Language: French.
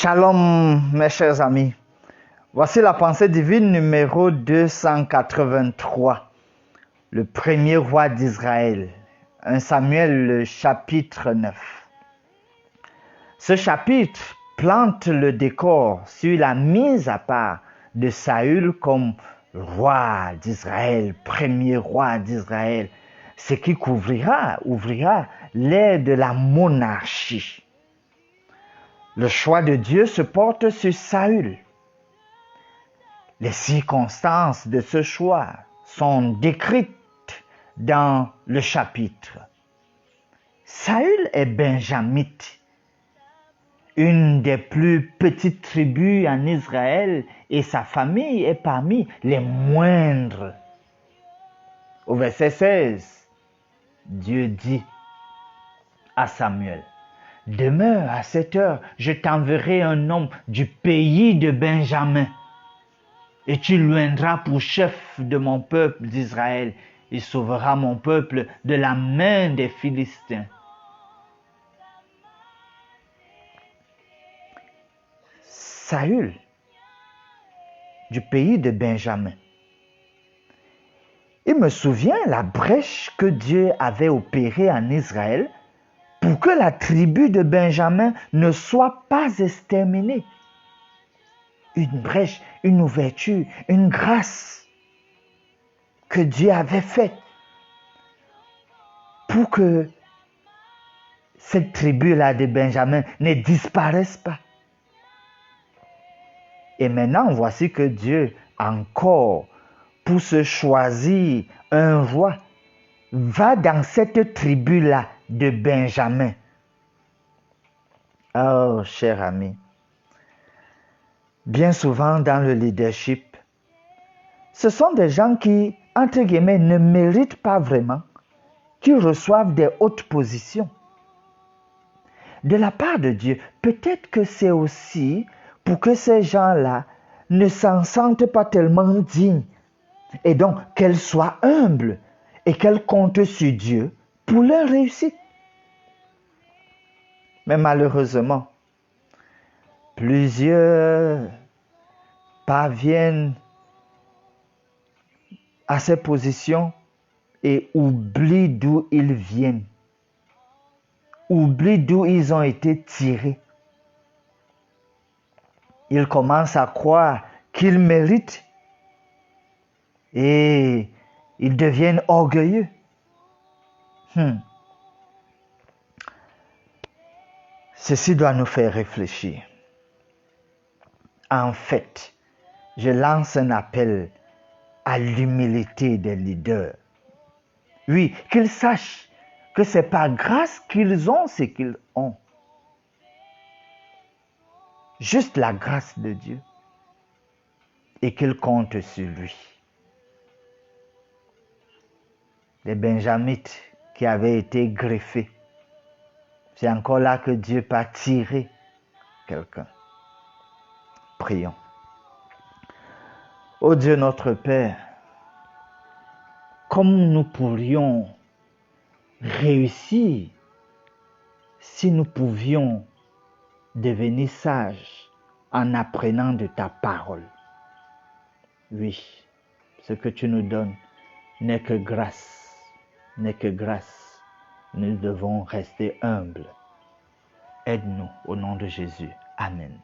Shalom mes chers amis, voici la pensée divine numéro 283, le premier roi d'Israël, 1 Samuel le chapitre 9. Ce chapitre plante le décor sur la mise à part de Saül comme roi d'Israël, premier roi d'Israël, ce qui ouvrira l'ère de la monarchie. Le choix de Dieu se porte sur Saül. Les circonstances de ce choix sont décrites dans le chapitre. Saül est benjamite, une des plus petites tribus en Israël, et sa famille est parmi les moindres. Au verset 16, Dieu dit à Samuel: demeure à cette heure, je t'enverrai un homme du pays de Benjamin, et tu l'oindras pour chef de mon peuple d'Israël. Il sauvera mon peuple de la main des Philistins. Saül, du pays de Benjamin. Il me souvient la brèche que Dieu avait opérée en Israël pour que la tribu de Benjamin ne soit pas exterminée. Une brèche, une ouverture, une grâce que Dieu avait faite pour que cette tribu-là de Benjamin ne disparaisse pas. Et maintenant, voici que Dieu, encore, pour se choisir un roi, va dans cette tribu-là de Benjamin. Oh, cher ami, bien souvent dans le leadership, ce sont des gens qui, entre guillemets, ne méritent pas vraiment, qui reçoivent des hautes positions. De la part de Dieu, peut-être que c'est aussi pour que ces gens-là ne s'en sentent pas tellement dignes, et donc qu'elles soient humbles et qu'elles comptent sur Dieu pour leur réussite. Mais malheureusement, plusieurs parviennent à ces positions et oublient d'où ils viennent, oublient d'où ils ont été tirés. Ils commencent à croire qu'ils méritent et ils deviennent orgueilleux. Ceci doit nous faire réfléchir. En fait, je lance un appel à l'humilité des leaders. Oui, qu'ils sachent que c'est par grâce qu'ils ont ce qu'ils ont. Juste la grâce de Dieu. Et qu'ils comptent sur lui. Les Benjamites qui avaient été greffés. C'est encore là que Dieu peut tirer quelqu'un. Prions. Ô Dieu notre Père, comment nous pourrions réussir si nous pouvions devenir sages en apprenant de ta parole? Oui, ce que tu nous donnes n'est que grâce, n'est que grâce. Nous devons rester humbles. Aide-nous au nom de Jésus. Amen.